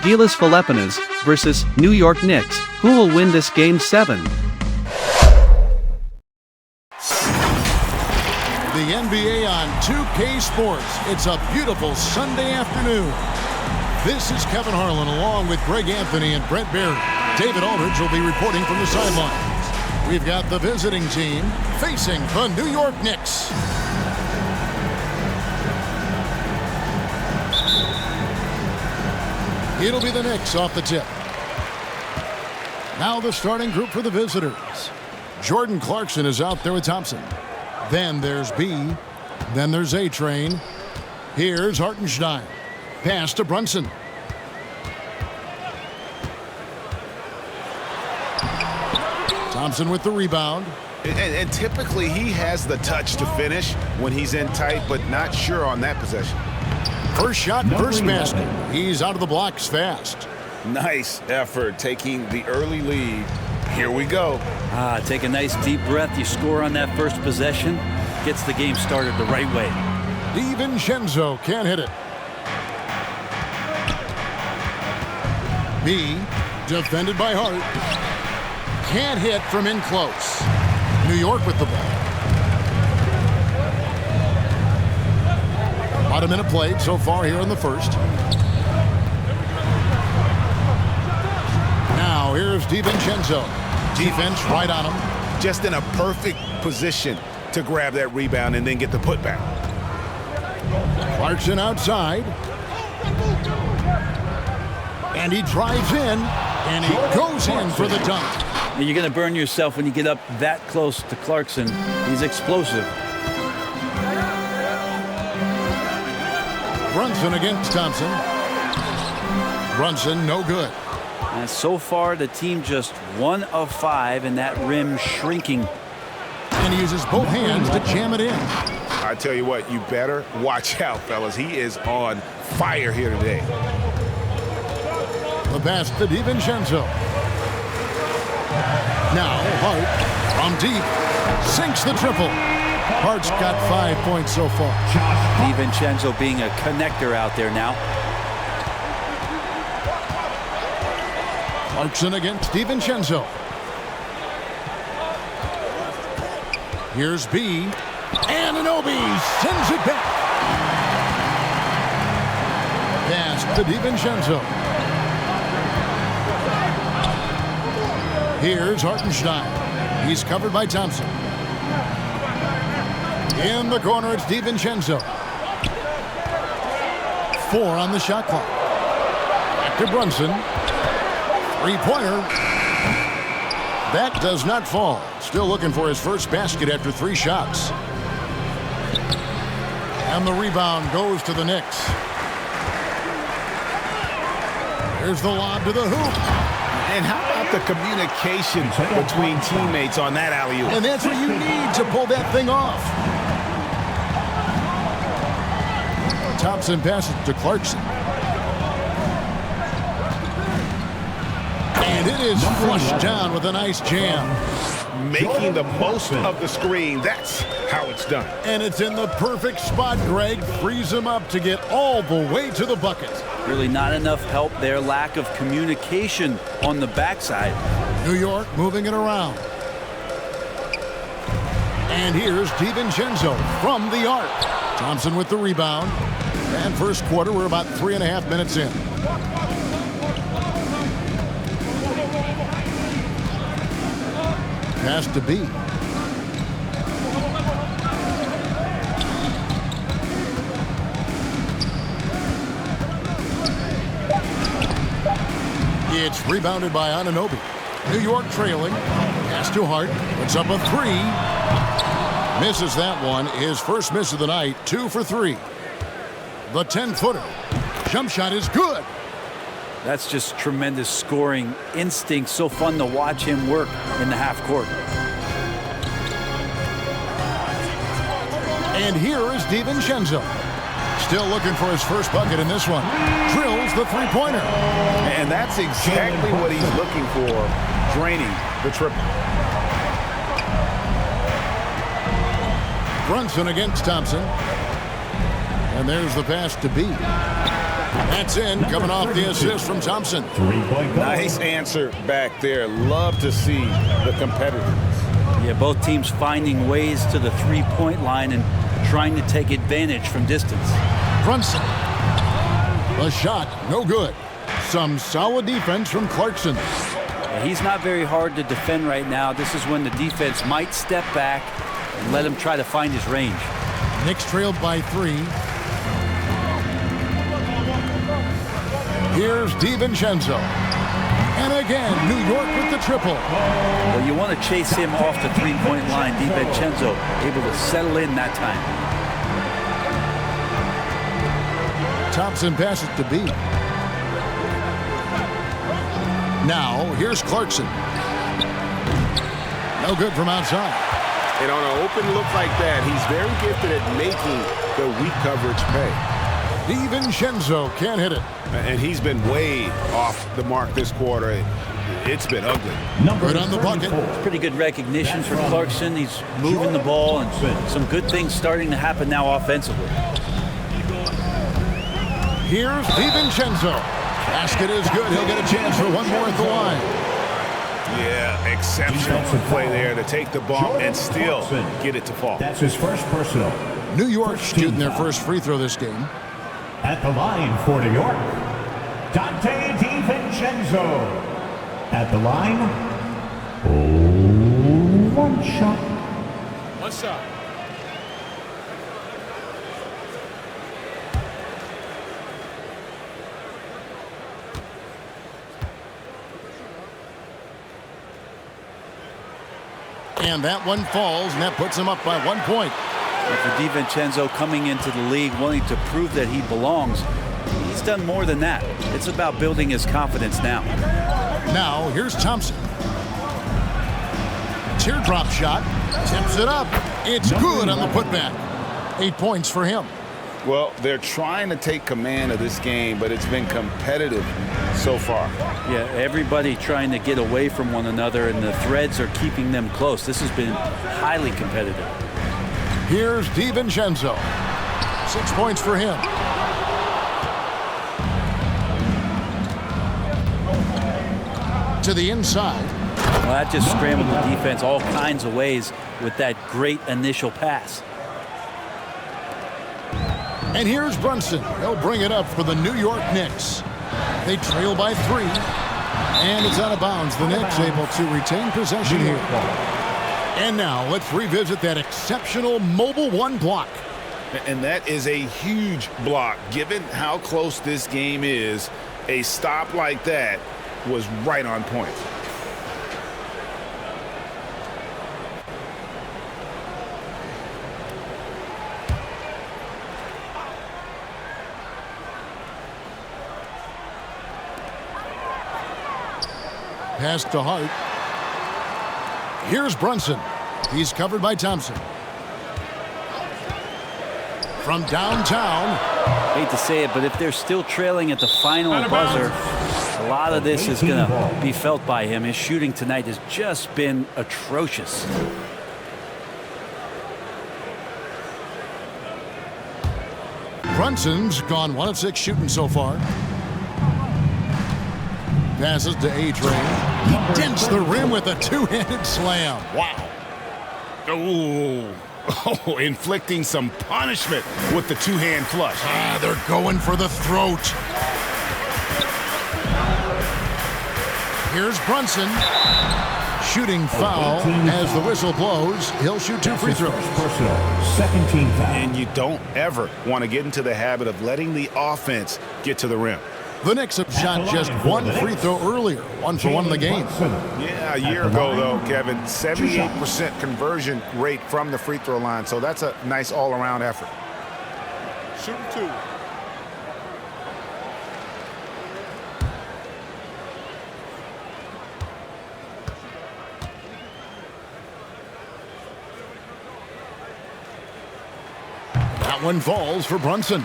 GILAS Pilipinas versus New York Knicks. Who will win this Game 7? The NBA on 2K Sports. It's a beautiful Sunday afternoon. This is Kevin Harlan along with Greg Anthony and Brent Barry. David Aldridge will be reporting from the sidelines. We've got the visiting team facing the New York Knicks. It'll be the Knicks off the tip. Now the starting group for the visitors. Jordan Clarkson is out there with Thompson. Then there's B. Then there's A-Train. Here's Hartenstein. Pass to Brunson. Thompson with the rebound. And typically he has the touch to finish when he's in tight, but not sure on that possession. First shot, first basket. He's out of the blocks fast. Nice effort taking the early lead. Here we go. Take a nice deep breath. You score on that first possession. Gets the game started the right way. DiVincenzo can't hit it. B, defended by Hart. Can't hit from in close. New York with the ball. About a minute played so far here in the first. Now here's DiVincenzo. Defense right on him. Just in a perfect position to grab that rebound and then get the putback. Clarkson outside. And he drives in. And he goes in for the dunk. You're going to burn yourself when you get up that close to Clarkson. He's explosive. Brunson against Thompson. Brunson no good. And so far the team just 1 of 5 and that rim shrinking. And he uses both hands to jam it in. I tell you what, you better watch out, fellas. He is on fire here today. The pass to DiVincenzo. Now Hart from deep sinks the triple. Hart's got 5 points so far. DiVincenzo being a connector out there now. Clarkson against DiVincenzo. Here's B. Anunoby sends it back. Pass to DiVincenzo. Here's Hartenstein. He's covered by Thompson. In the corner, it's DiVincenzo. 4 on the shot clock. Back to Brunson. Three-pointer. That does not fall. Still looking for his first basket after 3 shots. And the rebound goes to the Knicks. Here's the lob to the hoop. And how about the communication between teammates on that alley-oop? And that's what you need to pull that thing off. Thompson passes to Clarkson. And it is flushed down with a nice jam. Making the most of the screen. That's how it's done. And it's in the perfect spot, Greg. Frees him up to get all the way to the bucket. Really not enough help there. Lack of communication on the backside. New York moving it around. And here's DiVincenzo from the arc. Thompson with the rebound. And first quarter, we're about 3.5 minutes in. Pass to B. It's rebounded by Anunoby. New York trailing. Pass to Hart. Puts up a 3. Misses that one. His first miss of the night. 2 for 3. The 10-footer. Jump shot is good. That's just tremendous scoring instinct. So fun to watch him work in the half court. And here is DiVincenzo. Still looking for his first bucket in this one. Drills the three-pointer. And that's exactly what he's looking for, draining the triple. Brunson against Thompson. And there's the pass to B. That's in, coming off the assist from Thompson. Nice answer back there. Love to see the competitiveness. Yeah, both teams finding ways to the three-point line and trying to take advantage from distance. Brunson. A shot, no good. Some solid defense from Clarkson. Yeah, he's not very hard to defend right now. This is when the defense might step back and let him try to find his range. Knicks trailed by 3. Here's DiVincenzo. And again, New York with the triple. Well, you want to chase him off the three-point line. DiVincenzo able to settle in that time. Thompson passes to B. Now, here's Clarkson. No good from outside. And on an open look like that, he's very gifted at making the weak coverage pay. DiVincenzo can't hit it. And he's been way off the mark this quarter. It's been ugly. Good on the bucket. Pretty good recognition for Clarkson. He's moving the ball, and some good things starting to happen now offensively. Here's DiVincenzo. Basket is good. He'll get a chance for one more at the line. Yeah, exceptional play there to take the ball and still get it to fall. That's his first personal. New York shooting their first free throw this game. At the line for New York, Dante DiVincenzo. At the line, one shot. What's up? And that one falls, and that puts him up by 1 point. For DiVincenzo coming into the league wanting to prove that he belongs, he's done more than that. It's about building his confidence now. Now, here's Thompson. Teardrop shot. Tips it up. It's good on the putback. 8 points for him. Well, they're trying to take command of this game, but it's been competitive so far. Yeah, everybody trying to get away from one another, and the threads are keeping them close. This has been highly competitive. Here's DiVincenzo. 6 points for him. To the inside. Well, that just scrambled the defense all kinds of ways with that great initial pass. And here's Brunson. He'll bring it up for the New York Knicks. They trail by 3. And it's out of bounds. The Knicks able to retain possession here. And now let's revisit that exceptional mobile one block. And that is a huge block. Given how close this game is, a stop like that was right on point. Pass to Hart. Here's Brunson. He's covered by Thompson. From downtown. Hate to say it, but if they're still trailing at the final buzzer, a lot of this is going to be felt by him. His shooting tonight has just been atrocious. Brunson's gone 1 of 6 shooting so far. Passes to A-Train. He dents the rim with a two-handed slam. Wow. Oh, inflicting some punishment with the two-hand flush. They're going for the throat. Here's Brunson. Shooting foul as the whistle blows. He'll shoot 2 free throws. Personal, second team foul. And you don't ever want to get into the habit of letting the offense get to the rim. The Knicks have shot just 1 free throw earlier. 1 for 1 in the game. Yeah, a year ago, though, Kevin, 78% conversion rate from the free throw line. So that's a nice all-around effort. Shoot 2. That one falls for Brunson.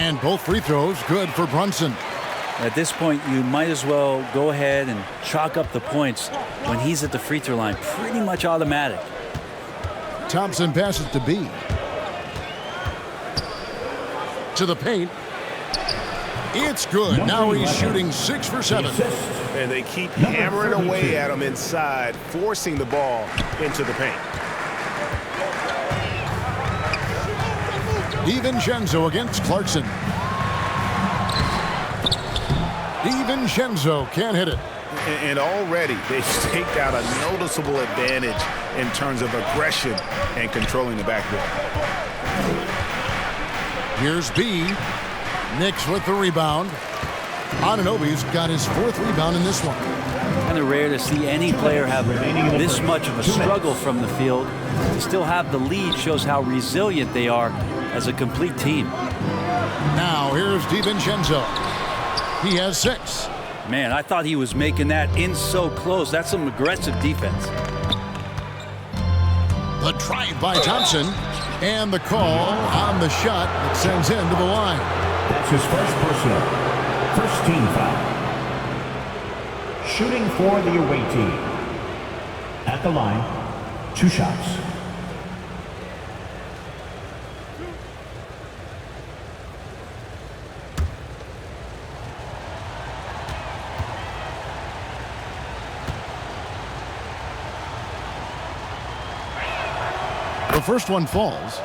And both free throws good for Brunson. At this point, you might as well go ahead and chalk up the points when he's at the free throw line. Pretty much automatic. Thompson passes to B. To the paint. It's good. Now he's shooting 6 for 7. And they keep hammering away at him inside, forcing the ball into the paint. DiVincenzo against Clarkson. DiVincenzo can't hit it. And already they've staked out a noticeable advantage in terms of aggression and controlling the backboard. Here's B. KNICKS with the rebound. Anunoby's got his 4th rebound in this one. Kind of rare to see any player have this much of a struggle from the field. To still have the lead shows how resilient they are as a complete team. Now here's DiVincenzo. He has 6. Man, I thought he was making that in so close. That's some aggressive defense. The drive by Thompson. And the call on the shot that sends him to the line. That's his first personal. First team foul. Shooting for the away team. At the line, 2 shots. The first one falls.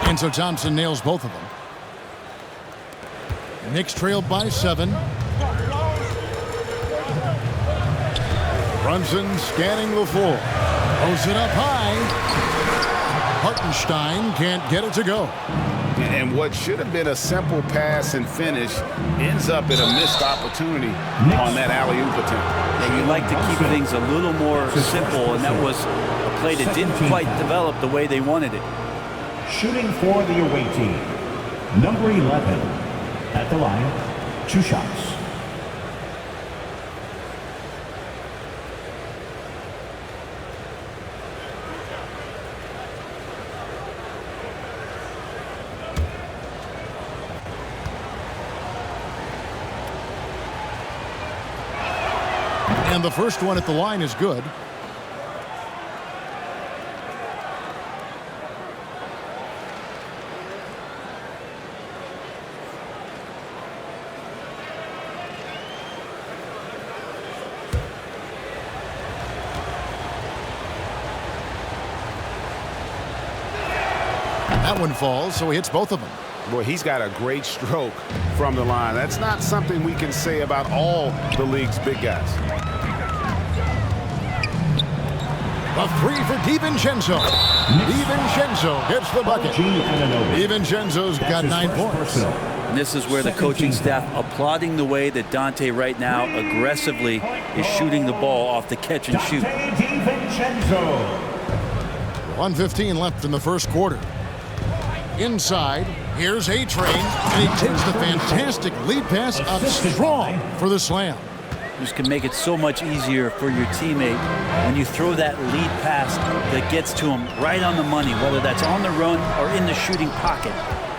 And so Thompson nails both of them. KNICKS trailed by 7. Brunson scanning the floor. Throws it up high. Hartenstein can't get it to go. And what should have been a simple pass and finish ends up in a missed opportunity on that alley-oop attempt. Yeah, you like to keep things a little more simple, and that was a play that didn't quite develop the way they wanted it. Shooting for the away team. Number 11. At the line, 2 shots. And the first one at the line is good. That one falls, so he hits both of them. Boy, he's got a great stroke from the line. That's not something we can say about all the league's big guys. A 3 for DiVincenzo. DiVincenzo hits the bucket. DiVincenzo's got 9 points. And this is where the coaching staff applauding the way that Dante right now aggressively is shooting the ball off the catch and shoot. 1:15 left in the first quarter. Inside, here's A-Train, and he takes the fantastic lead pass up strong for the slam. Just can make it so much easier for your teammate when you throw that lead pass that gets to him right on the money, whether that's on the run or in the shooting pocket.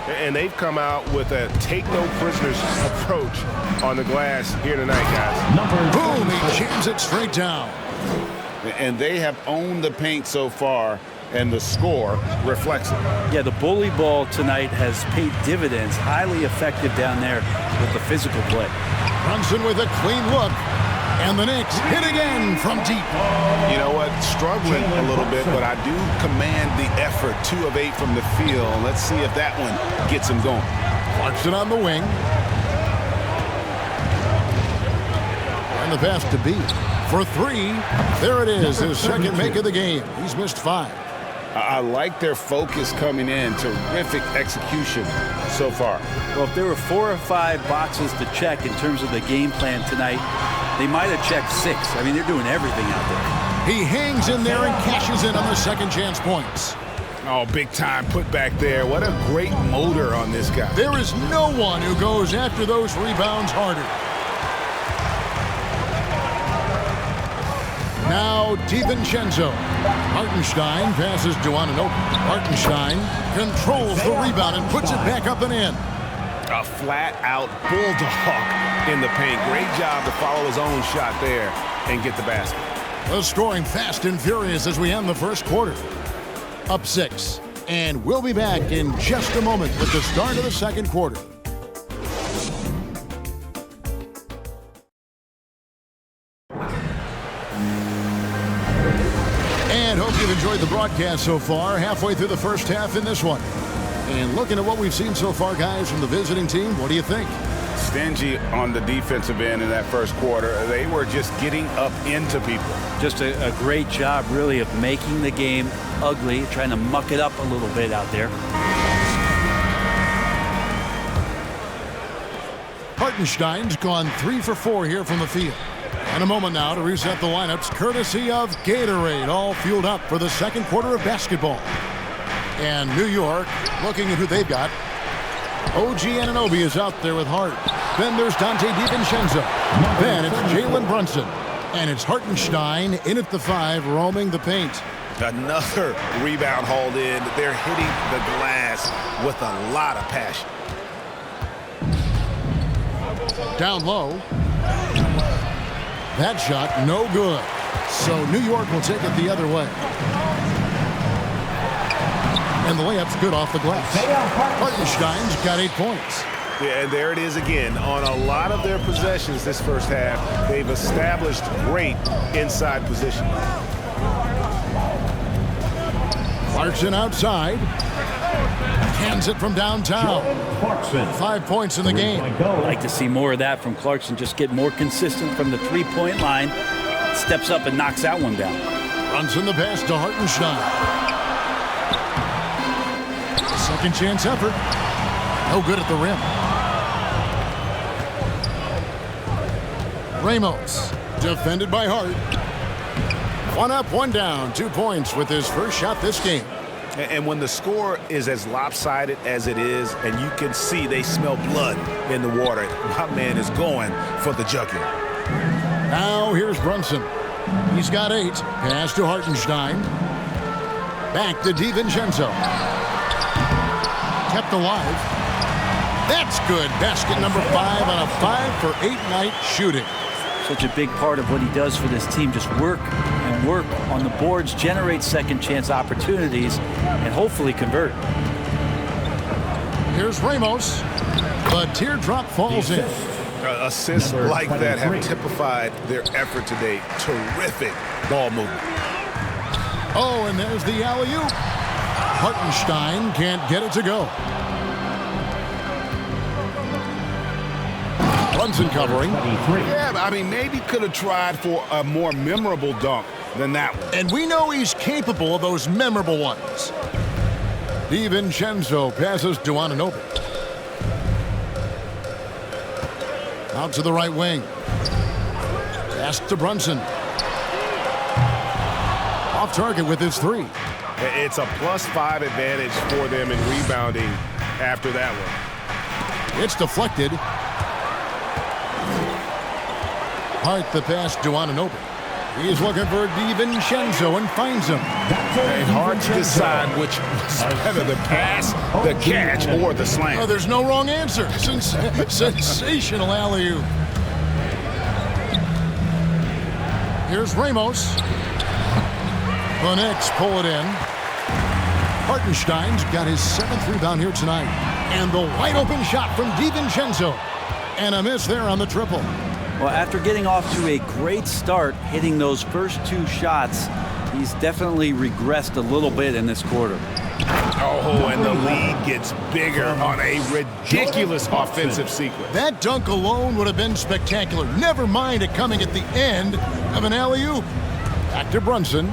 And they've come out with a take-no-prisoners approach on the glass here tonight, guys. Boom, he jams it straight down. And they have owned the paint so far, and the score reflects it. Yeah, the bully ball tonight has paid dividends. Highly effective down there with the physical play. Brunson with a clean look. And the KNICKS hit again from deep. You know what? Struggling a little bit, but I do command the effort. 2 of 8 from the field. Let's see if that one gets him going. Clarkson on the wing. And the pass to B. For 3. There it is, his second make of the game. He's missed 5. I like their focus coming in. Terrific execution so far. Well, if there were 4 or 5 boxes to check in terms of the game plan tonight, they might have checked 6. I mean, they're doing everything out there. He hangs in there and cashes in on the second chance points. Oh, big time put back there. What a great motor on this guy. There is no one who goes after those rebounds harder. Now DiVincenzo. Hartenstein passes to Ananobi. Hartenstein controls the rebound and puts it back up and in. A flat-out bulldog in the paint. Great job to follow his own shot there and get the basket. The scoring fast and furious as we end the first quarter. Up 6. And we'll be back in just a moment with the start of the second quarter. And hope you've enjoyed the broadcast so far. Halfway through the first half in this one. And looking at what we've seen so far, guys, from the visiting team, what do you think? Stingy on the defensive end in that first quarter. They were just getting up into people. Just a great job, really, of making the game ugly, trying to muck it up a little bit out there. Hartenstein's gone 3 for 4 here from the field. And a moment now to reset the lineups, courtesy of Gatorade, all fueled up for the second quarter of basketball. And New York, looking at who they've got. OG Anunoby is out there with Hart. Then there's Dante DiVincenzo. Then it's Jalen Brunson. And it's Hartenstein in at the 5, roaming the paint. Another rebound hauled in. They're hitting the glass with a lot of passion. Down low. That shot, no good. So New York will take it the other way. And the layup's good off the glass. Hartenstein's got 8 points. Yeah, and there it is again. On a lot of their possessions this first half, they've established great inside position. Clarkson outside. Hands it from downtown. 5 points in the game. I'd like to see more of that from Clarkson. Just get more consistent from the three-point line. Steps up and knocks that one down. Brunson the pass to Hartenstein. Second chance effort. No good at the rim. Ramos, defended by Hart. 1 up, 1 down, 2 points with his first shot this game. And when the score is as lopsided as it is, and you can see they smell blood in the water, my man is going for the jugular. Now here's Brunson. He's got 8. Pass to Hartenstein. Back to DiVincenzo. Kept alive. That's good. Basket number 5 on a 5 for 8 night shooting. Such a big part of what he does for this team. Just work and work on the boards, generate second chance opportunities, and hopefully convert. Here's Ramos. The teardrop falls in. Assists like that have typified their effort today. Terrific ball movement. Oh, and there's the alley-oop. Hartenstein can't get it to go. Brunson covering. Yeah, I mean, maybe could have tried for a more memorable dunk than that one. And we know he's capable of those memorable ones. DiVincenzo passes to Anunoby. Out to the right wing. Pass to Brunson. Off target with his 3. It's a +5 advantage for them in rebounding after that one. It's deflected. Hart the pass to Anunoby. He's looking for DiVincenzo and finds him. And hard to decide which was better, the pass, the catch, or the slam. Oh, there's no wrong answer. Sensational alley-oop. Here's Ramos. The Knicks pull it in. Hartenstein's got his 7th rebound here tonight. And the wide open shot from DiVincenzo. And a miss there on the triple. Well, after getting off to a great start, hitting those first 2 shots, he's definitely regressed a little bit in this quarter. Oh, and the lead gets bigger on a ridiculous offensive sequence. That dunk alone would have been spectacular. Never mind it coming at the end of an alley-oop. Back to Brunson.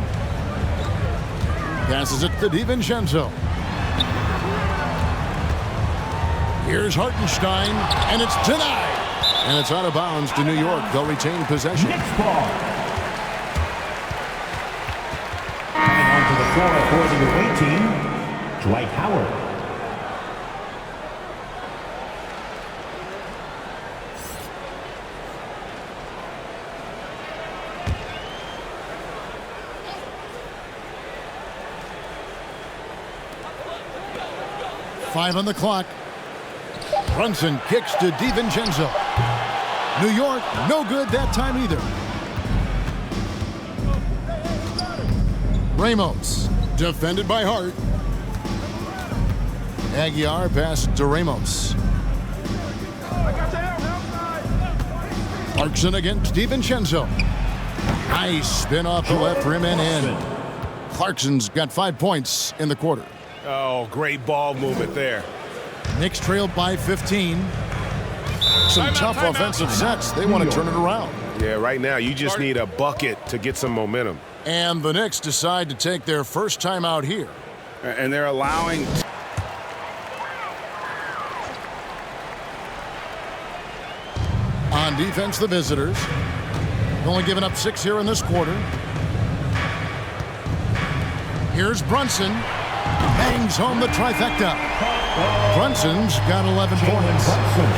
Passes it to DiVincenzo. Here's Hartenstein, and it's denied. And it's out of bounds to New York. They'll retain possession. scorer for the away team, Dwight Howard. Five on the clock. Brunson kicks to DiVincenzo. New York, no good that time either. Ramos, defended by Hart. Aguiar passes to Ramos. Clarkson against DiVincenzo. Nice spin off the left rim and in. Clarkson's got 5 points in the quarter. Oh, great ball movement there. Knicks trailed by 15. Some tough offensive sets. They want to turn it around. Yeah, right now you just need a bucket to get some momentum. And the Knicks decide to take their first time out here. And they're allowing... On defense, the visitors. Only giving up 6 here in this quarter. Here's Brunson. Bangs home the trifecta. Brunson's got 11 points.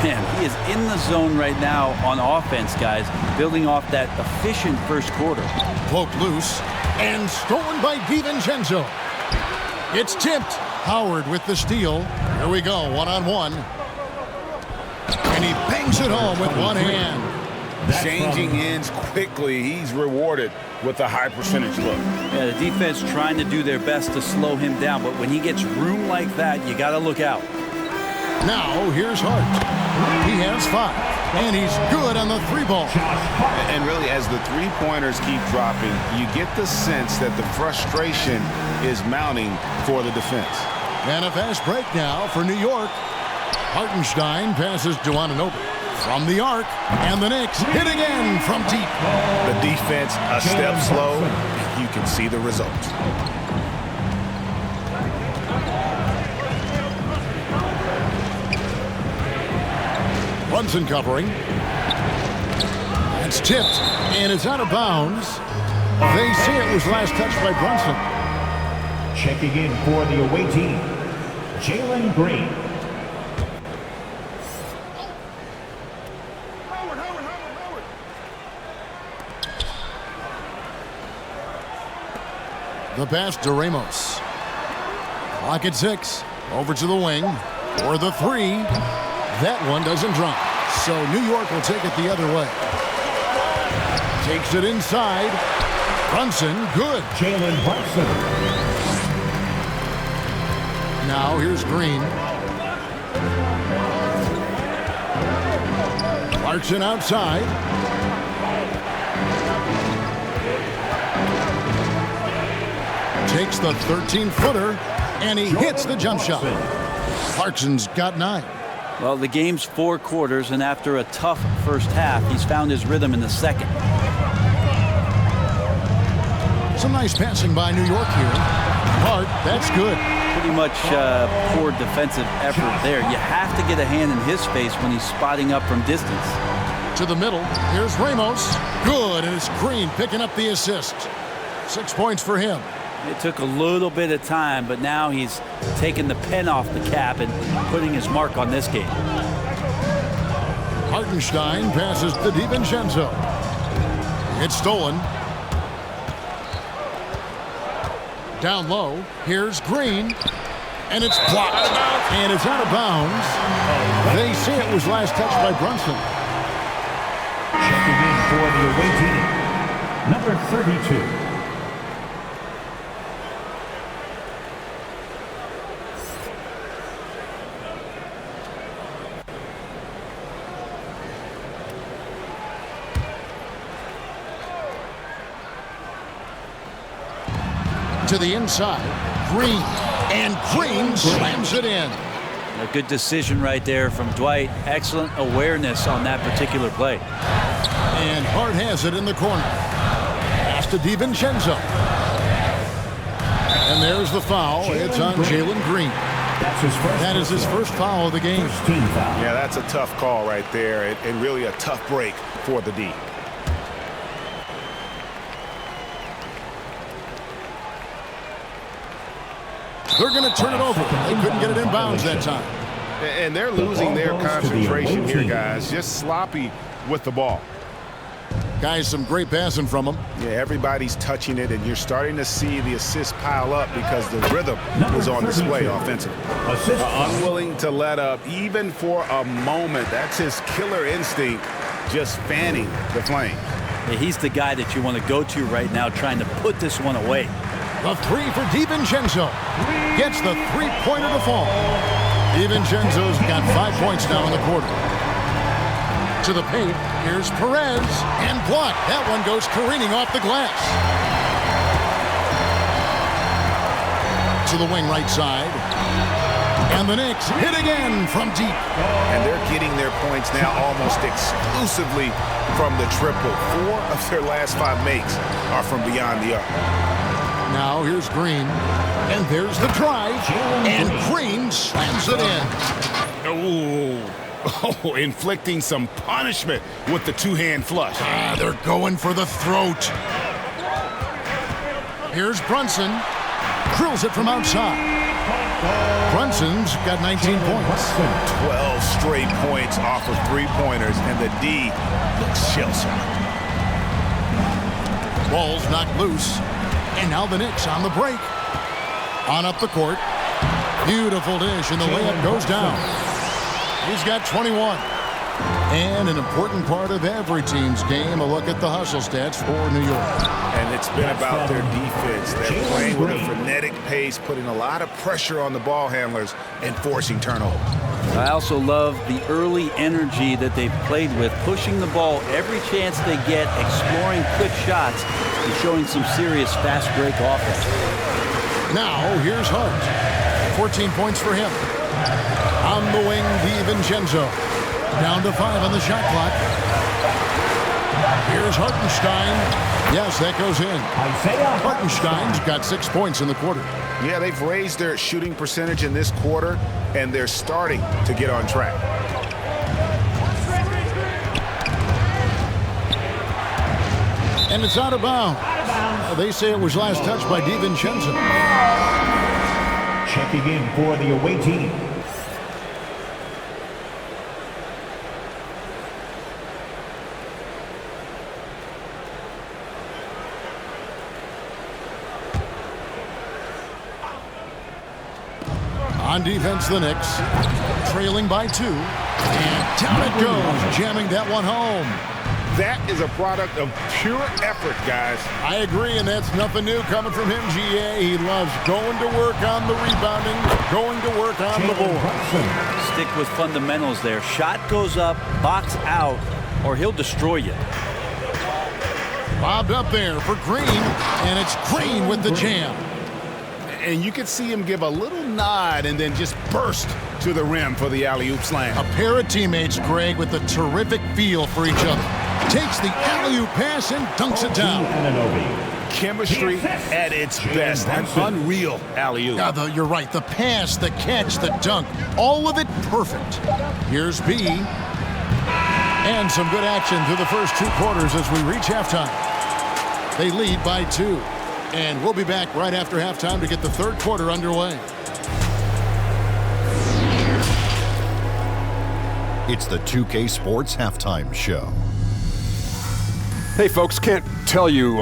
Man, he is in the zone right now on offense, guys, building off that efficient first quarter. Poked loose and stolen by DiVincenzo. It's tipped. Howard with the steal. Here we go, one-on-one. And he bangs it home with one hand. Changing ends quickly. He's rewarded with a high percentage look. Yeah, the defense trying to do their best to slow him down, but when he gets room like that, you got to look out. Now, here's Hart. He has 5, and he's good on the 3-ball. And really, as the three-pointers keep dropping, you get the sense that the frustration is mounting for the defense. And a fast break now for New York. Hartenstein passes to Anunoby from the arc, and the Knicks hit again from deep. The defense a step slow, and you can see the results. Brunson covering. It's tipped, and it's out of bounds. They say it was last touched by Brunson. Checking in for the away team, Jalen Green. The pass to Ramos. Clock at 6. Over to the wing. For the 3. That one doesn't drop. So New York will take it the other way. Takes it inside. Brunson, good. Jalen Brunson. Now here's Green. Clarkson outside. Takes the 13-footer, and he hits the jump shot. Clarkson's got 9. Well, the game's 4 quarters, and after a tough first half, he's found his rhythm in the second. Some nice passing by New York here. Hart, that's good. Pretty much poor defensive effort there. You have to get a hand in his face when he's spotting up from distance. To the middle, here's Ramos. Good, and it's Green picking up the assist. 6 points for him. It took a little bit of time, but now he's taking the pen off the cap and putting his mark on this game. Hartenstein passes to DiVincenzo. It's stolen. Down low, here's Green. And it's blocked. And it's out of bounds. They say it was last touched by Brunson. Checking in for the away team, number 32. To the inside, Green, and Green slams it in. A good decision right there from Dwight. Excellent awareness on that particular play. And Hart has it in the corner. Pass to DiVincenzo. And there's the foul. It's on Jalen Green. That is his first foul of the game. Yeah, that's a tough call right there, and really a tough break for the D. They're going to turn it over. They couldn't get it in bounds that time. And they're losing their concentration here, guys. Just sloppy with the ball. Guys, some great passing from them. Yeah, everybody's touching it, and you're starting to see the assists pile up because the rhythm is on display offensively. Unwilling to let up even for a moment. That's his killer instinct, just fanning the flame. Yeah, he's the guy that you want to go to right now, trying to put this one away. The three for DiVincenzo. Gets the three-pointer to fall. DiVincenzo's got 5 points now in the quarter. To the paint, here's Perez, and blocked. That one goes careening off the glass. To the wing right side. And the Knicks hit again from deep. And they're getting their points now almost exclusively from the triple. 4 of their last 5 makes are from beyond the arc. Now here's Green. And there's the drive. And Green slams it in. Oh, inflicting some punishment with the two-hand flush. They're going for the throat. Here's Brunson. Drills it from outside. Brunson's got 19 points. 12 straight points off of three-pointers, and the D looks shell-shocked. Ball's knocked loose. And now the Knicks on the break. On up the court. Beautiful dish, and the layup goes down. He's got 21. And an important part of every team's game, a look at the hustle stats for New York. And it's been about their defense. They're playing with a frenetic pace, putting a lot of pressure on the ball handlers and forcing turnovers. I also love the early energy that they've played with, pushing the ball every chance they get, exploring quick shots, and showing some serious fast break offense. Now, here's Hart. 14 points for him. On the wing, DiVincenzo. Down to 5 on the shot clock. Here's Hartenstein. Yes, that goes in. Hartenstein's got 6 points in the quarter. Yeah, they've raised their shooting percentage in this quarter, and they're starting to get on track. And it's out of bounds. They say it was last touched by DiVincenzo. Checking in for the away team. On defense, the Knicks trailing by 2. And down it goes, jamming that one home. That is a product of pure effort, guys. I agree, and that's nothing new coming from him, GA. He loves going to work on the rebounding, going to work on the board. Stick with fundamentals there. Shot goes up, box out, or he'll destroy you. Bobbed up there for Green, and it's Green with the jam. And you could see him give a little nod and then just burst to the rim for the alley-oop slam. A pair of teammates, Greg, with a terrific feel for each other. Takes the alley-oop pass and dunks it down. Chemistry at its best. An unreal alley-oop. Yeah, you're right. The pass, the catch, the dunk, all of it perfect. Here's B. And some good action through the first 2 quarters as we reach halftime. They lead by 2. And we'll be back right after halftime to get the third quarter underway. It's the 2K Sports Halftime Show. Hey folks, can't tell you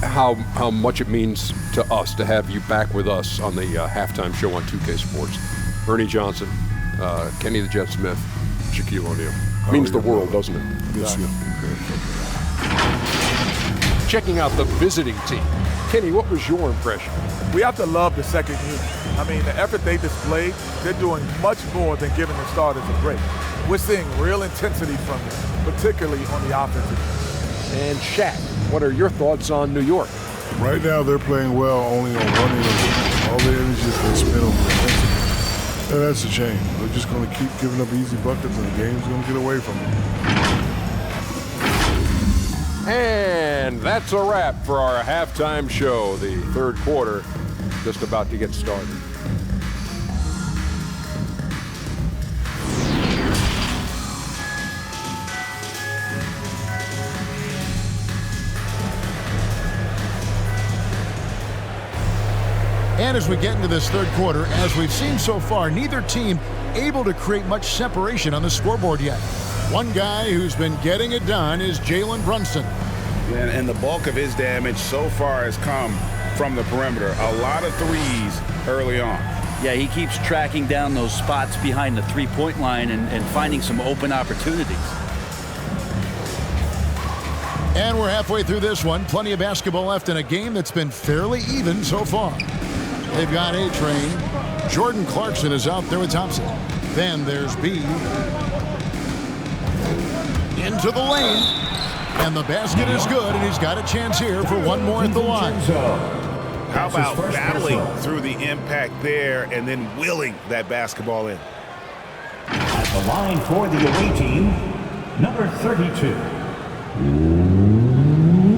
how much it means to us to have you back with us on the halftime show on 2K Sports. Ernie Johnson, Kenny the Jet Smith, Shaquille O'Neal. Means the world, doesn't it? Yes, Checking out the visiting team. Kenny, what was your impression? We have to love the second unit. I mean, the effort they displayed, they're doing much more than giving the starters a break. We're seeing real intensity from them, particularly on the offensive end. And Shaq, what are your thoughts on New York? Right now, they're playing well only on one end of it. All the energy is being spent on defense. And that's a shame. They're just going to keep giving up easy buckets, and the game's going to get away from them. And that's a wrap for our halftime show. The third quarter just about to get started. And as we get into this third quarter, as we've seen so far, neither team able to create much separation on the scoreboard yet. One guy who's been getting it done is Jalen Brunson. And the bulk of his damage so far has come from the perimeter. A lot of threes early on. Yeah, he keeps tracking down those spots behind the three-point line and finding some open opportunities. And we're halfway through this one. Plenty of basketball left in a game that's been fairly even so far. They've got A train. Jordan Clarkson is out there with Thompson. Then there's B. Into the lane. And the basket is good, and he's got a chance here for one more at the line. How about battling through the impact there and then willing that basketball in? At the line for the away team, number 32.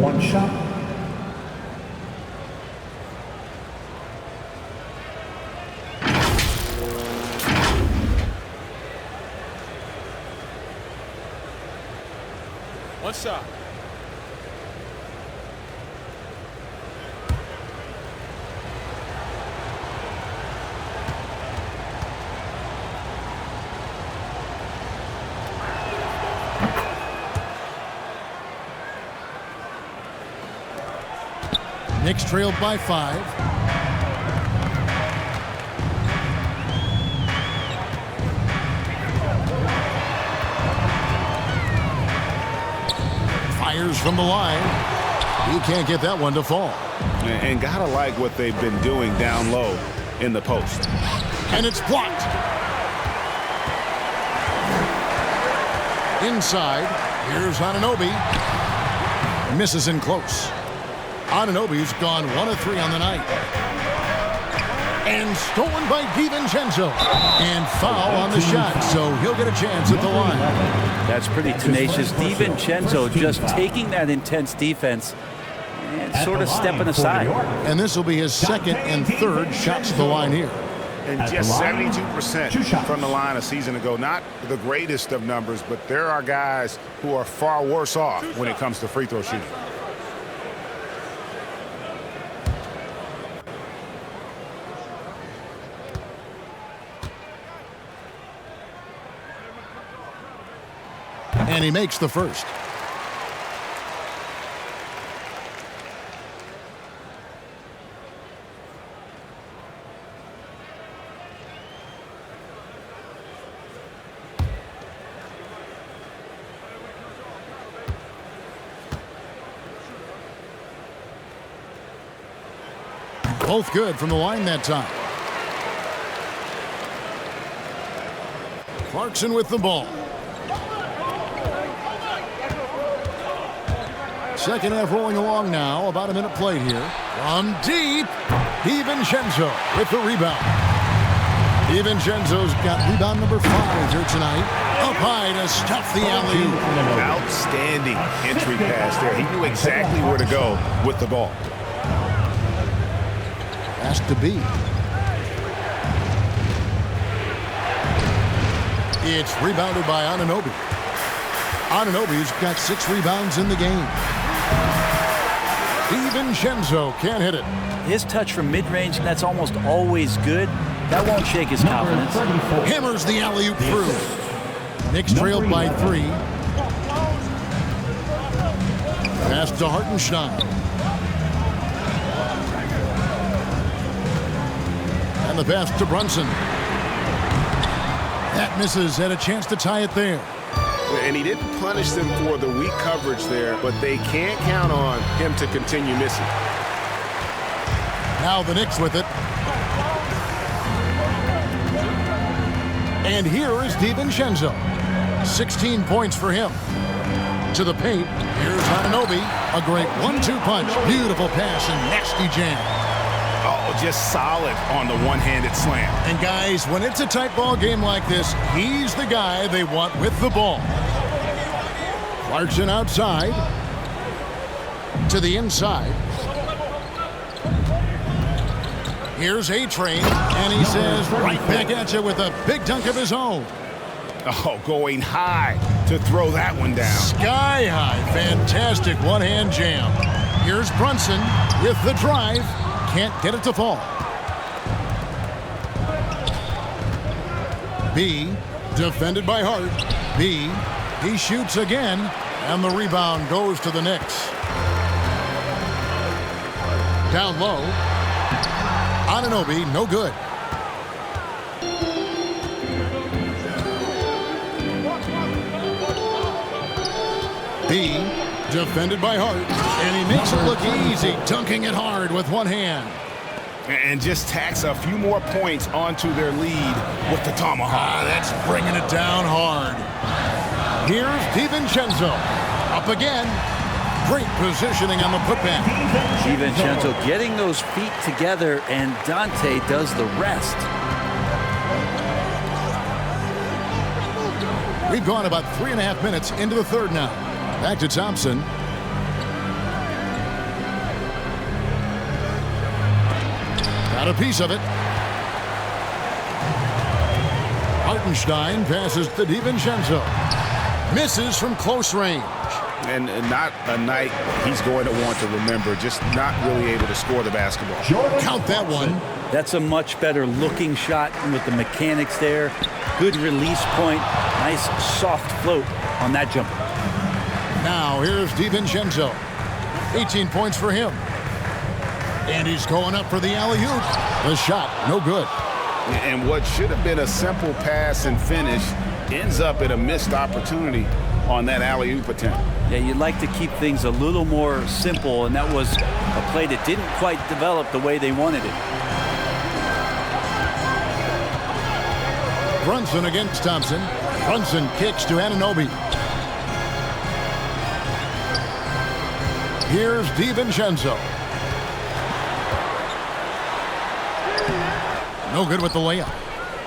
One shot. One shot. Knicks trailed by 5. Fires from the line. He can't get that one to fall. And gotta like what they've been doing down low in the post. And it's blocked. Inside. Here's Anunoby. Misses in close. Anunoby's gone 1 of 3 on the night. And stolen by DiVincenzo. And foul on the shot, so he'll get a chance at the line. That's pretty tenacious. DiVincenzo just taking that intense defense and sort of stepping aside. And this will be his second and third shots to the line here. And just 72% from the line a season ago. Not the greatest of numbers, but there are guys who are far worse off when it comes to free throw shooting. And he makes the first. Both good from the line that time. Clarkson with the ball. Second half rolling along now. About a minute played here. From deep, DiVincenzo with the rebound. DiVincenzo's got rebound number 5 here tonight. Up high to stuff the alley-oop. Outstanding entry pass there. He knew exactly where to go with the ball. Pass to B. It's rebounded by Anunoby. Anunoby's got 6 rebounds in the game. DiVincenzo can't hit it. His touch from mid-range, that's almost always good. That won't shake his confidence. Hammers the alley-oop through. Knicks trailed by 3. Pass to Hartenstein. And the pass to Brunson. That misses. Had a chance to tie it there. And he didn't punish them for the weak coverage there, but they can't count on him to continue missing. Now the Knicks with it. And here is DiVincenzo. 16 points for him. To the paint. Here's Anunoby. A great 1-2 punch. Beautiful pass and nasty jam. Oh, just solid on the one-handed slam. And guys, when it's a tight ball game like this, he's the guy they want with the ball. Clarkson outside. To the inside. Here's A-Train, and he says right back at you with a big dunk of his own. Oh, going high to throw that one down. Sky high. Fantastic one-hand jam. Here's Brunson with the drive. Can't get it to fall. B, defended by Hart. B, he shoots again, and the rebound goes to the Knicks. Down low. Anunoby, no good. B, defended by Hart, and he makes it look easy, dunking it hard with one hand. And just tacks a few more points onto their lead with the tomahawk. That's bringing it down hard. Here's DiVincenzo. Up again. Great positioning on the putback. DiVincenzo getting those feet together, and Dante does the rest. We've gone about 3.5 minutes into the third now. Back to Thompson. Got a piece of it. Hartenstein passes to DiVincenzo. Misses from close range. And not a night he's going to want to remember. Just not really able to score the basketball. Count that one. That's a much better looking shot with the mechanics there. Good release point. Nice soft float on that jumper. Now here's DiVincenzo. 18 points for him. And he's going up for the alley-oop. The shot, no good. And what should have been a simple pass and finish ends up in a missed opportunity on that alley-oop attempt. Yeah, you'd like to keep things a little more simple, and that was a play that didn't quite develop the way they wanted it. Brunson against Thompson. Brunson kicks to Anunoby. Here's DiVincenzo. No good with the layup.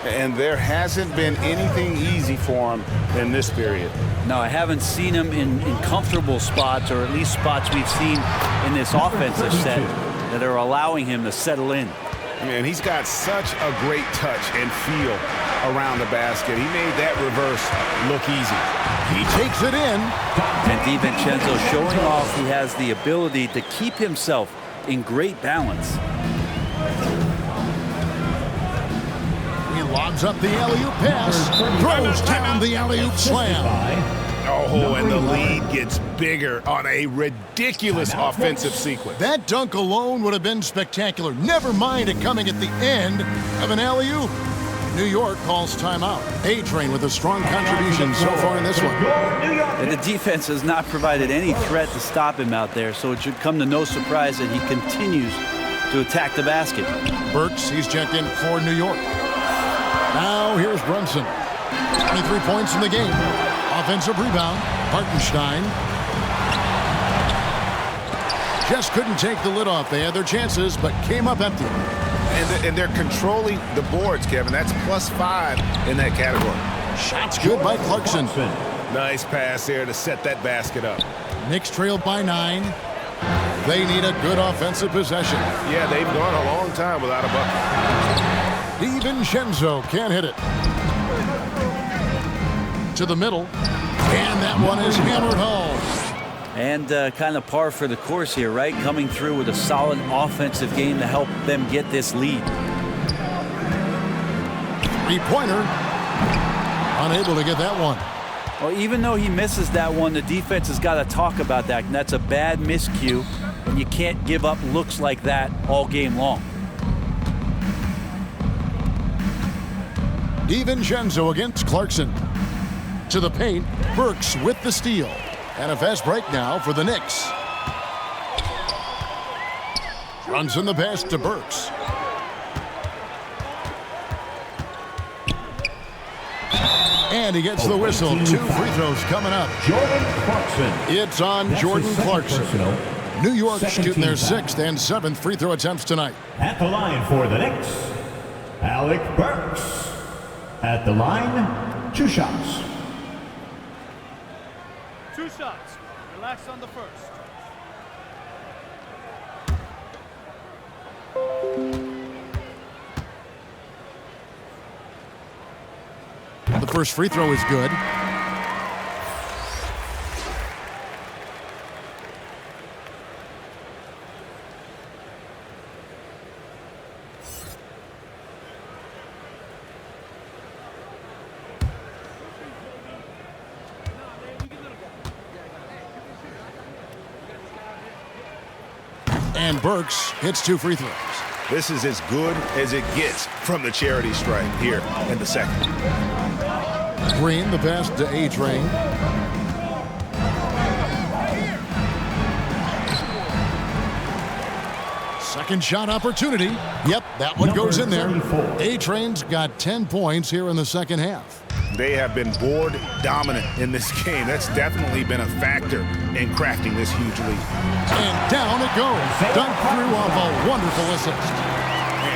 And there hasn't been anything easy for him in this period. No, I haven't seen him in comfortable spots, or at least spots we've seen in this offensive set that are allowing him to settle in. And he's got such a great touch and feel around the basket. He made that reverse look easy. He takes it in. And DiVincenzo showing off he has the ability to keep himself in great balance. Lobs up the alley-oop pass. Throws down the alley-oop slam. Oh, and the lead gets bigger on a ridiculous offensive sequence. That dunk alone would have been spectacular. Never mind it coming at the end of an alley-oop. New York calls timeout. A-Train with a strong contribution so far in this one. And the defense has not provided any threat to stop him out there, so it should come to no surprise that he continues to attack the basket. Burks, he's checked in for New York. Now here's Brunson. 23 points in the game. Offensive rebound. Hartenstein. Just couldn't take the lid off. They had their chances, but came up empty. And they're controlling the boards, Kevin. That's +5 in that category. Shots good by Clarkson. Nice pass there to set that basket up. Knicks trail by 9. They need a good offensive possession. Yeah, they've gone a long time without a bucket. DiVincenzo can't hit it. To the middle. And that one is hammered home. And kind of par for the course here, right? Coming through with a solid offensive game to help them get this lead. Three-pointer. Unable to get that one. Well, even though he misses that one, the defense has got to talk about that. And that's a bad miscue. And you can't give up looks like that all game long. DiVincenzo against Clarkson. To the paint. Burks with the steal. And a fast break now for the Knicks. Brunson the pass to Burks. And he gets the whistle. 2 free throws coming up. Jordan Clarkson. It's on Jordan Clarkson. New York shooting their 6th and 7th free throw attempts tonight. At the line for the Knicks, Alec Burks. At the line, 2 shots. 2 shots. Relax on the first. The first free throw is good. And Burks hits 2 free throws. This is as good as it gets from the charity stripe here in the second. Green, the pass to A-Train. Second shot opportunity. Yep, that one goes in there. A-Train's got 10 points here in the second half. They have been board dominant in this game. That's definitely been a factor in crafting this huge lead. And down it goes. Dunked through off a wonderful assist.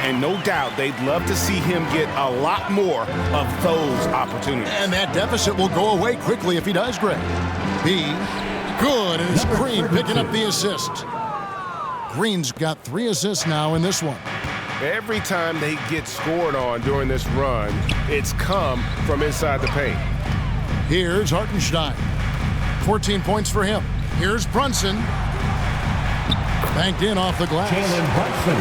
And no doubt they'd love to see him get a lot more of those opportunities. And that deficit will go away quickly if he does, Greg. B, good, and it's Green picking up the assist. Green's got 3 assists now in this one. Every time they get scored on during this run, it's come from inside the paint. Here's Hartenstein. 14 points for him. Here's Brunson. Banked in off the glass.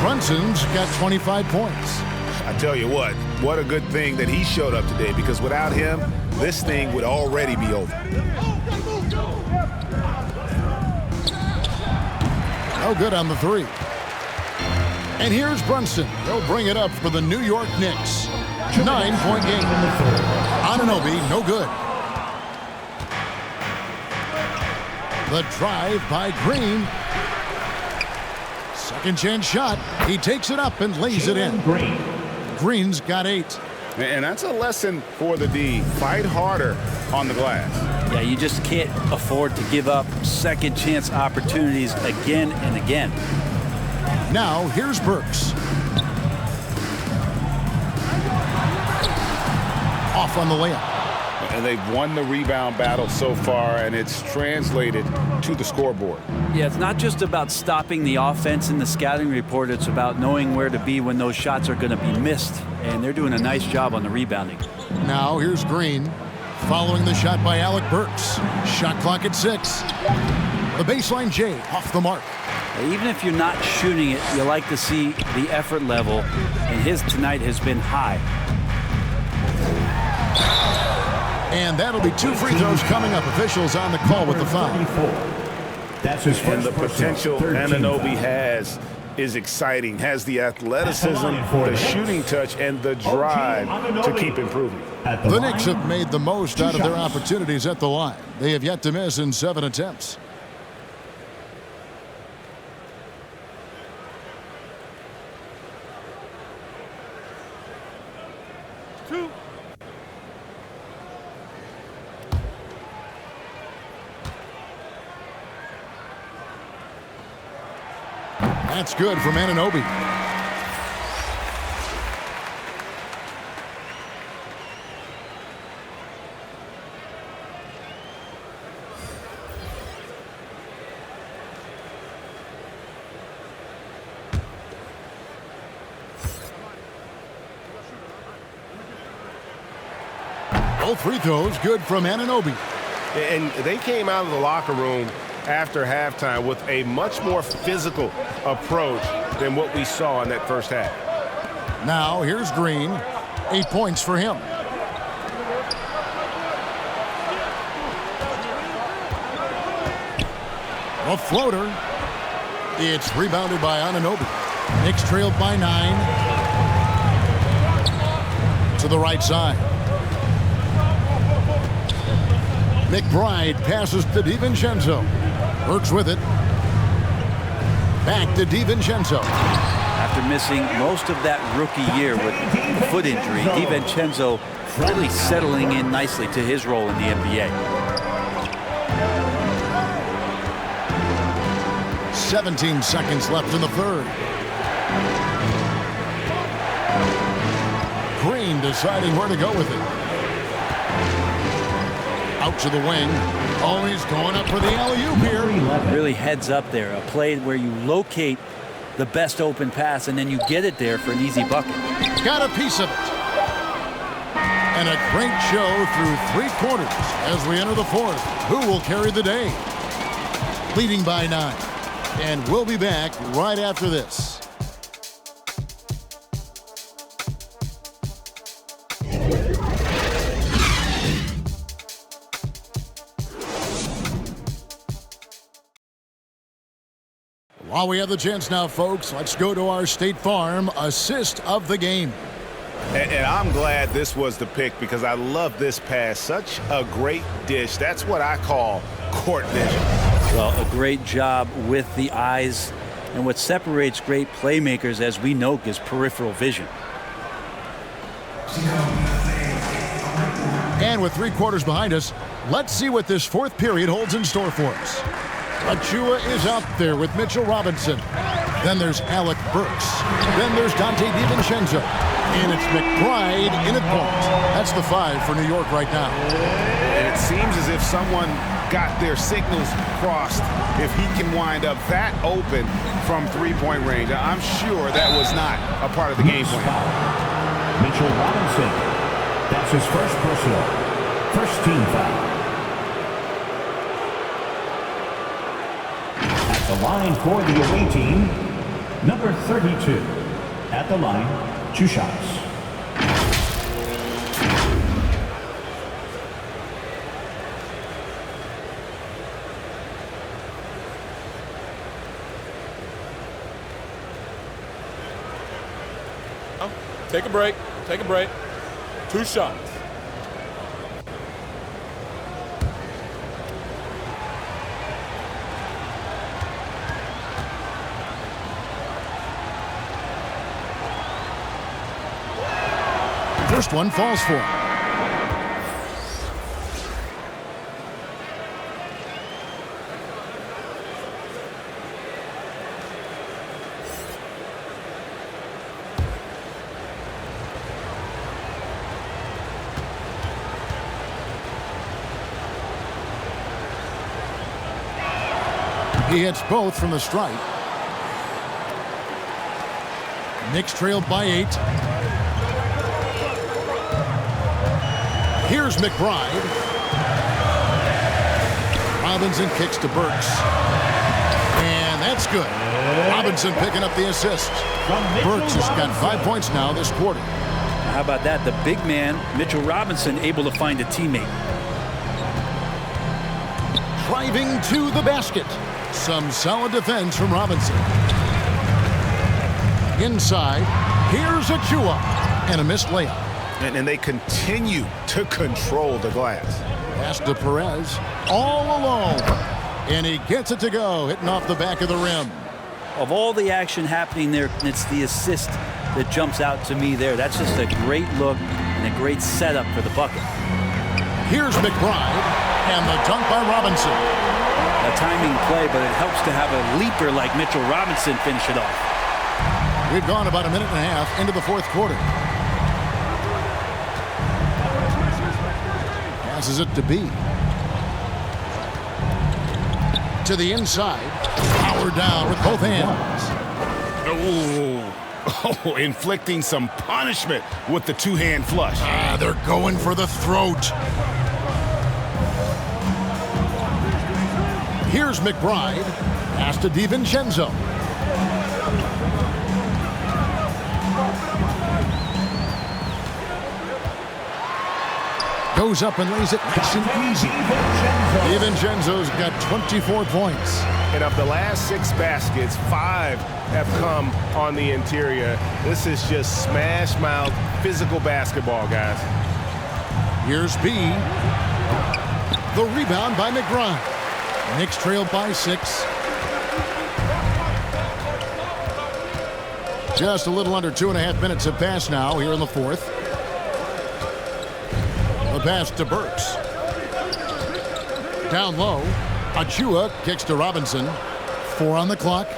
Brunson's got 25 points. I tell you what a good thing that he showed up today, because without him, this thing would already be over. No good on the 3. And here's Brunson. He'll bring it up for the New York Knicks. 9-point game. Anunoby, no good. The drive by Green. Second chance shot. He takes it up and lays it in. Green's got 8. And that's a lesson for the D. Fight harder on the glass. Yeah, you just can't afford to give up second chance opportunities again and again. Now, here's Burks. Off on the layup. And they've won the rebound battle so far, and it's translated to the scoreboard. Yeah, it's not just about stopping the offense in the scouting report. It's about knowing where to be when those shots are going to be missed. And they're doing a nice job on the rebounding. Now, here's Green. Following the shot by Alec Burks. Shot clock at 6. The baseline J off the mark. Even if you're not shooting it, you like to see the effort level, and his tonight has been high. And that'll be 2 free throws coming up. Officials on the call with the foul. That's his first. And the potential Anunoby has is exciting. Has the athleticism, the shooting touch, and the drive to keep improving. The Knicks have made the most out of their opportunities at the line. They have yet to miss in 7 attempts. That's good from Anunoby. Both free throws good from Anunoby. And they came out of the locker room after halftime with a much more physical approach than what we saw in that first half. Now here's Green. 8 points for him. A floater. It's rebounded by Anunoby. Knicks trailed by 9. To the right side. McBride passes to DiVincenzo. Works with it. Back to DiVincenzo. After missing most of that rookie year with the foot injury, DiVincenzo really settling in nicely to his role in the NBA. 17 seconds left in the third. Green deciding where to go with it. Out to the wing. Always going up for the alley-oop here. Really heads up there. A play where you locate the best open pass and then you get it there for an easy bucket. Got a piece of it. And a great show through 3 quarters as we enter the fourth. Who will carry the day? Leading by 9. And we'll be back right after this. While we have the chance now, folks, let's go to our State Farm assist of the game. And I'm glad this was the pick because I love this pass. Such a great dish. That's what I call court vision. Well, a great job with the eyes. And what separates great playmakers, as we know, is peripheral vision. And with 3 quarters behind us, let's see what this 4th period holds in store for us. Achua is out there with Mitchell Robinson. Then there's Alec Burks. Then there's Dante DiVincenzo. And it's McBride in at point. That's the 5 for New York right now. And it seems as if someone got their signals crossed if he can wind up that open from 3-point range. I'm sure that was not a part of the game plan. Mitchell Robinson. That's his first personal. First team foul. At the line for the away team, number 32. At the line, 2 shots. Take a break. Take a break. 2 shots. First one falls for him. He hits both from the stripe. Knicks trailed by 8. Here's McBride. Robinson kicks to Burks. And that's good. Robinson picking up the assist. Burks has got 5 points now this quarter. How about that? The big man, Mitchell Robinson, able to find a teammate. Driving to the basket. Some solid defense from Robinson. Inside, here's Achua. And a missed layup. And they continue to control the glass. Pass to Perez, all alone. And he gets it to go, hitting off the back of the rim. Of all the action happening there, it's the assist that jumps out to me there. That's just a great look and a great setup for the bucket. Here's McBride, and the dunk by Robinson. A timing play, but it helps to have a leaper like Mitchell Robinson finish it off. We've gone about a minute and a half into the 4th quarter. Passes it to B. To the inside. Power down with both hands. Oh, inflicting some punishment with the 2-hand flush. They're going for the throat. Here's McBride. Pass to DiVincenzo. Goes up and lays it nice and easy. DiVincenzo's got 24 points. And of the last 6 baskets, 5 have come on the interior. This is just smash mouth physical basketball, guys. Here's B. The rebound by McBride. Knicks trailed by 6. Just a little under 2.5 minutes have passed now here in the 4th. The pass to Burks. Down low. Achua kicks to Robinson. 4 on the clock.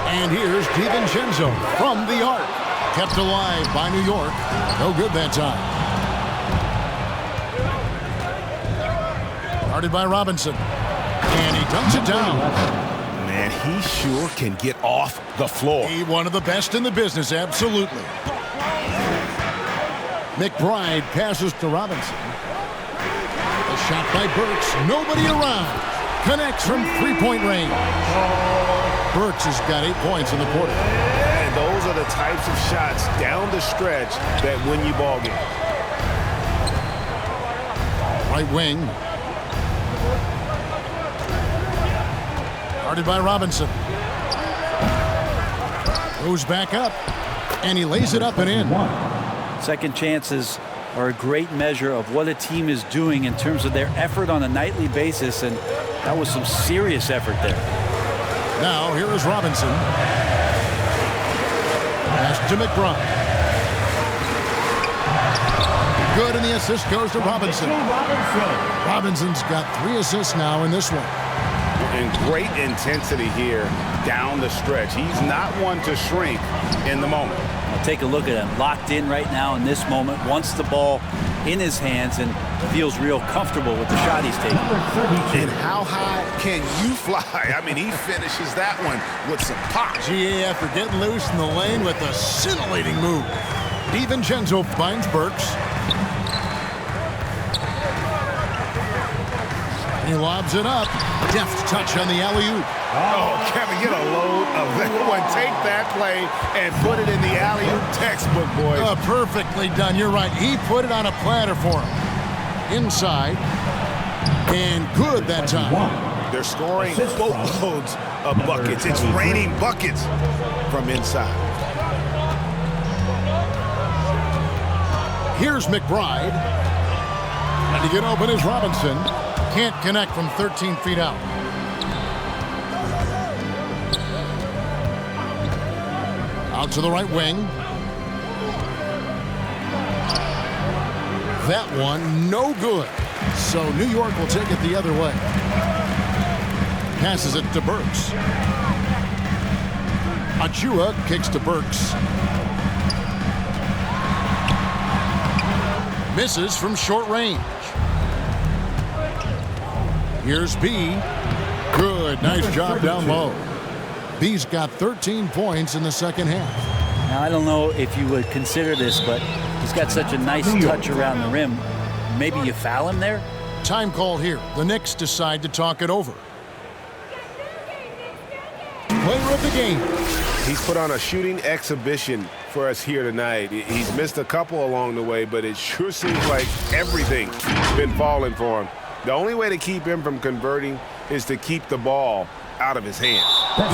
And here's DiVincenzo from the arc. Kept alive by New York. No good that time. Guarded by Robinson. And he dunks it down. Man, he sure can get off the floor. He one of the best in the business, absolutely. McBride passes to Robinson. A shot by Burks. Nobody around. Connects from 3-point range. Burks has got 8 points in the quarter. And those are the types of shots down the stretch that win you ball games. Right wing. Guarded by Robinson. Goes back up, and he lays it up and in. Second chances are a great measure of what a team is doing in terms of their effort on a nightly basis, and that was some serious effort there. Now, here is Robinson. Pass to McBride. Good, and the assist goes to Robinson. Robinson's got 3 assists now in this one. And great intensity here down the stretch. He's not one to shrink in the moment. Now take a look at him, locked in right now in this moment, wants the ball in his hands and feels real comfortable with the shot he's taking. And how high can you fly? I mean, he finishes that one with some pop. GA after getting loose in the lane with a scintillating move. DiVincenzo finds Burks. He lobs it up. Deft touch on the alley-oop. Oh, Kevin, get a load of that one. Take that play and put it in the alley-oop textbook, boys. Perfectly done. You're right. He put it on a platter for him. Inside. And good that time. They're scoring boatloads of buckets. It's raining buckets from inside. Here's McBride. And to get open is Robinson. Can't connect from 13 feet out. Out to the right wing. That one, no good. So New York will take it the other way. Passes it to Burks. Achua kicks to Burks. Misses from short range. Here's B. Good. Nice job down low. B's got 13 points in the second half. Now, I don't know if you would consider this, but he's got such a nice touch around the rim. Maybe you foul him there? Time call here. The Knicks decide to talk it over. Player of the game. He's put on a shooting exhibition for us here tonight. He's missed a couple along the way, but it sure seems like everything's been falling for him. The only way to keep him from converting is to keep the ball out of his hands.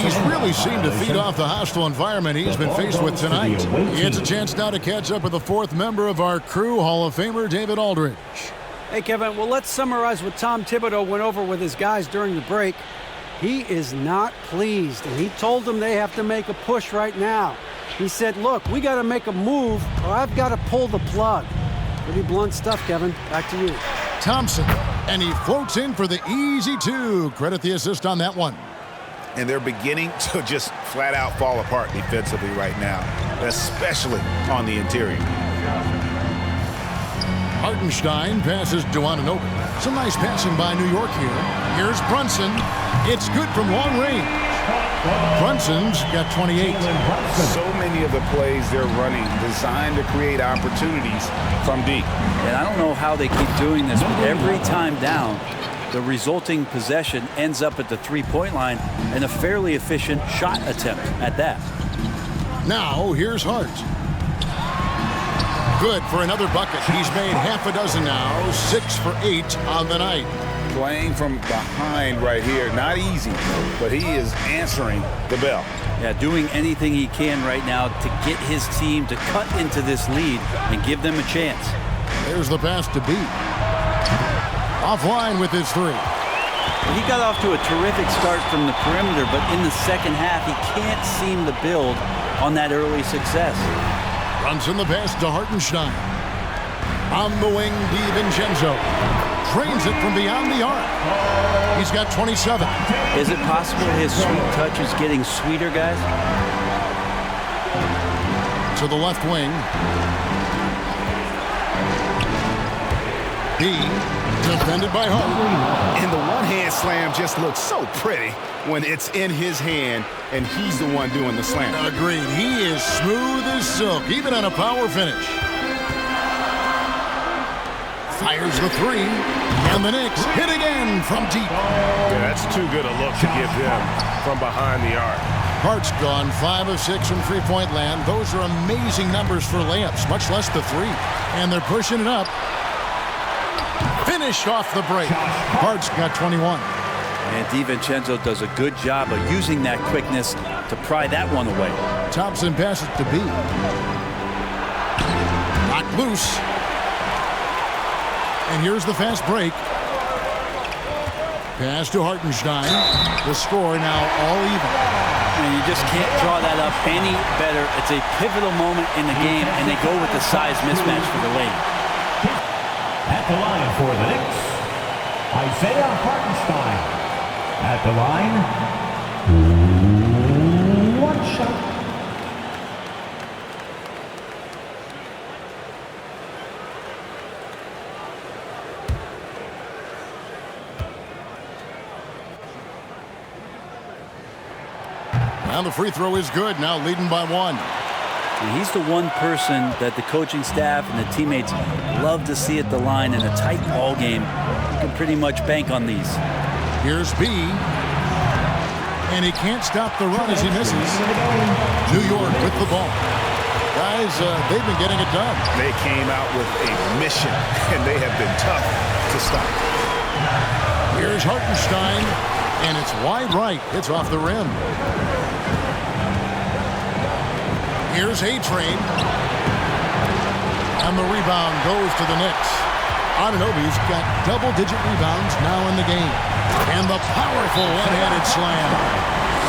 He's really seemed to feed off the hostile environment he's been faced with tonight. He gets a chance now to catch up with the 4th member of our crew, Hall of Famer David Aldridge. Hey, Kevin, well, let's summarize what Tom Thibodeau went over with his guys during the break. He is not pleased, and he told them they have to make a push right now. He said, look, we got to make a move, or I've got to pull the plug. Pretty blunt stuff, Kevin. Back to you. Thompson, and he floats in for the easy 2. Credit the assist on that one. And they're beginning to just flat out fall apart defensively right now, especially on the interior. Hartenstein passes Duananobi. Some nice passing by New York here. Here's Brunson. It's good from long range. Brunson's got 28. So many of the plays they're running designed to create opportunities from deep. And I don't know how they keep doing this, but every time down, the resulting possession ends up at the 3-point line and a fairly efficient shot attempt at that. Now, here's Hart. Good for another bucket. He's made half a dozen now, 6 for 8 on the night. Playing from behind right here, not easy, but he is answering the bell. Yeah, doing anything he can right now to get his team to cut into this lead and give them a chance. There's the pass to B. Offline with his 3. He got off to a terrific start from the perimeter, but in the second half, he can't seem to build on that early success. Brunson the pass to Hartenstein. On the wing, DiVincenzo. Drains it from beyond the arc. He's got 27. Is it possible his sweet touch is getting sweeter, guys? To the left wing. B, defended by Hart. And the one-hand slam just looks so pretty when it's in his hand and he's the one doing the slam. Agreed. He is smooth as silk, even on a power finish. Fires the 3, and the Knicks hit again from deep. Yeah, that's too good a look to give him from behind the arc. Hart's gone 5 of 6 from 3-point land. Those are amazing numbers for layups, much less the 3. And they're pushing it up. Finished off the break. Hart's got 21. And DiVincenzo does a good job of using that quickness to pry that one away. Thompson passes to B. Knocked loose. And here's the fast break. Pass to Hartenstein. The score now all even. And you just can't draw that up any better. It's a pivotal moment in the game, and they go with the size mismatch for the lane. At the line for the Knicks, Isaiah Hartenstein. At the line, one shot. And the free throw is good, now leading by 1. And he's the one person that the coaching staff and the teammates love to see at the line in a tight ball game. You can pretty much bank on these. Here's B. And he can't stop the run as he misses. New York with the ball. Guys, they've been getting it done. They came out with a mission, and they have been tough to stop. Here's Hartenstein, and it's wide right. It's off the rim. Here's A-Train. And the rebound goes to the Knicks. Anunoby's got double-digit rebounds now in the game. And the powerful one-handed slam.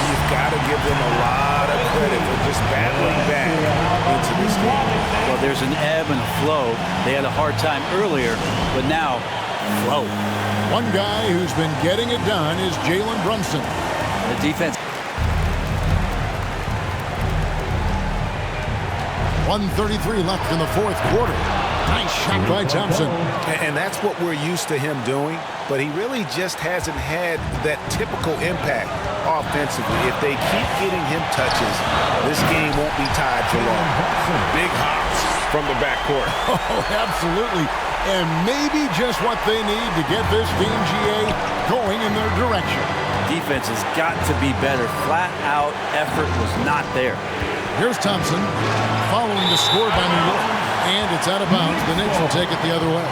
You've got to give them a lot of credit for just battling back into this game. Well, there's an ebb and a flow. They had a hard time earlier, but now, flow. One guy who's been getting it done is Jalen Brunson. The defense. 1:33 left in the fourth quarter. Nice shot by Thompson. And that's what we're used to him doing, but he really just hasn't had that typical impact offensively. If they keep getting him touches, this game won't be tied for long. Big hops from the backcourt. Oh, absolutely. And maybe just what they need to get this team, GA, going in their direction. Defense has got to be better. Flat out effort was not there. Here's Thompson following the score by New York. And it's out of bounds. The Knicks will take it the other way.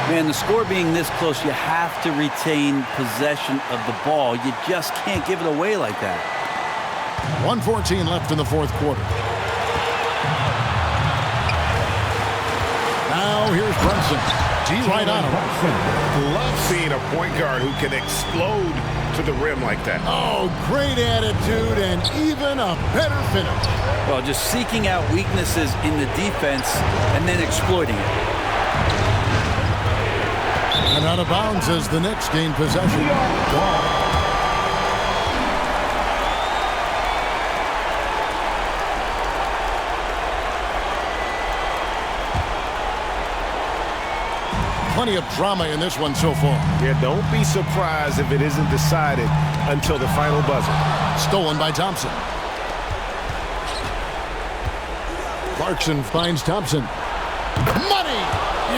Man, the score being this close, you have to retain possession of the ball. You just can't give it away like that. 1:14 left in the fourth quarter. Now here's Brunson. D right on him. Love seeing a point guard who can explode to the rim like that. Oh, great attitude and even a better finish. Well, just seeking out weaknesses in the defense and then exploiting it. And out of bounds as the Knicks gain possession. Plenty of drama in this one so far. Yeah, don't be surprised if it isn't decided until the final buzzer. Stolen by Thompson. Clarkson finds Thompson. Money!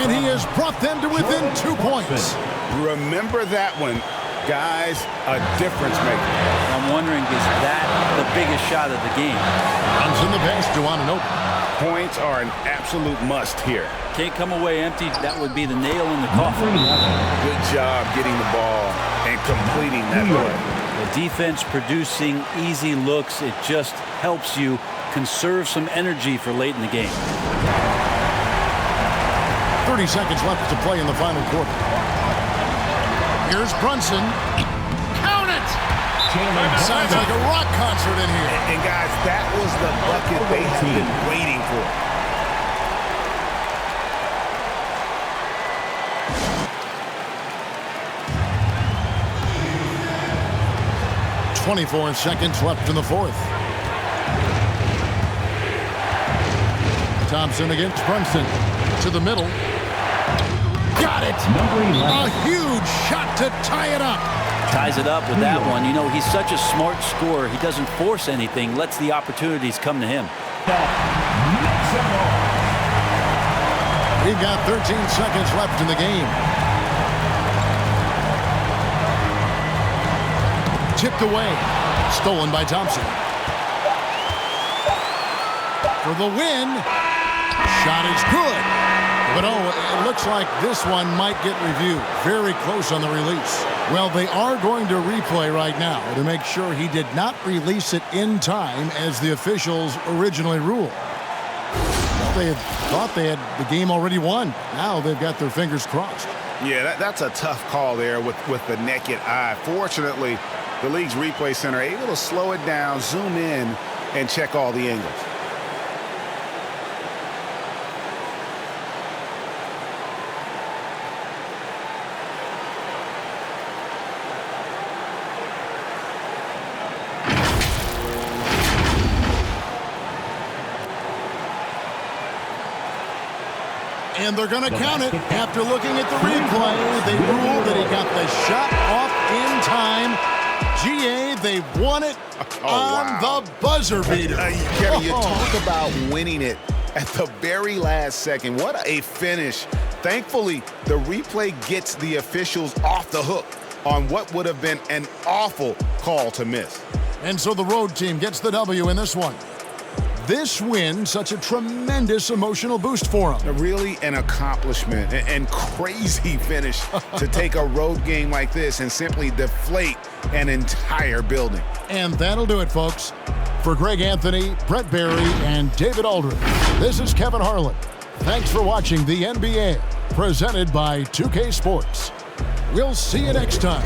And he has brought them to within 2 points. Remember that one. Guys, a difference maker. I'm wondering, is that the biggest shot of the game? Runs in the pass to Anunoby. Points are an absolute must here. Can't come away empty. That would be the nail in the coffin. Good job getting the ball and completing that play. The defense producing easy looks. It just helps you conserve some energy for late in the game. 30 seconds left to play in the final quarter. Here's Brunson. Count it! Sounds like a rock concert in here. And guys, that was the bucket they have been waiting for. .24 seconds left in the fourth. Thompson against Brunson. To the middle. Got it! A huge shot to tie it up. Ties it up with that one. You know, he's such a smart scorer. He doesn't force anything, lets the opportunities come to him. We've got 13 seconds left in the game. Tipped away. Stolen by Thompson. For the win. Shot is good. But oh, it looks like this one might get reviewed. Very close on the release. Well, they are going to replay right now to make sure he did not release it in time as the officials originally ruled. Well, they had thought they had the game already won. Now they've got their fingers crossed. Yeah, that's a tough call there with the naked eye. Fortunately, the league's replay center able to slow it down, zoom in, and check all the angles. And they're going to count it. After looking at the replay, they ruled that he got the shot off in time. GA, they won it on the buzzer beater. Kevin, you talk about winning it at the very last second. What a finish. Thankfully, the replay gets the officials off the hook on what would have been an awful call to miss. And so the road team gets the W in this one. This win, such a tremendous emotional boost for them. Really an accomplishment and crazy finish to take a road game like this and simply deflate an entire building. And that'll do it, folks. For Greg Anthony, Brett Barry, and David Aldridge, this is Kevin Harlan. Thanks for watching the NBA, presented by 2K Sports. We'll see you next time.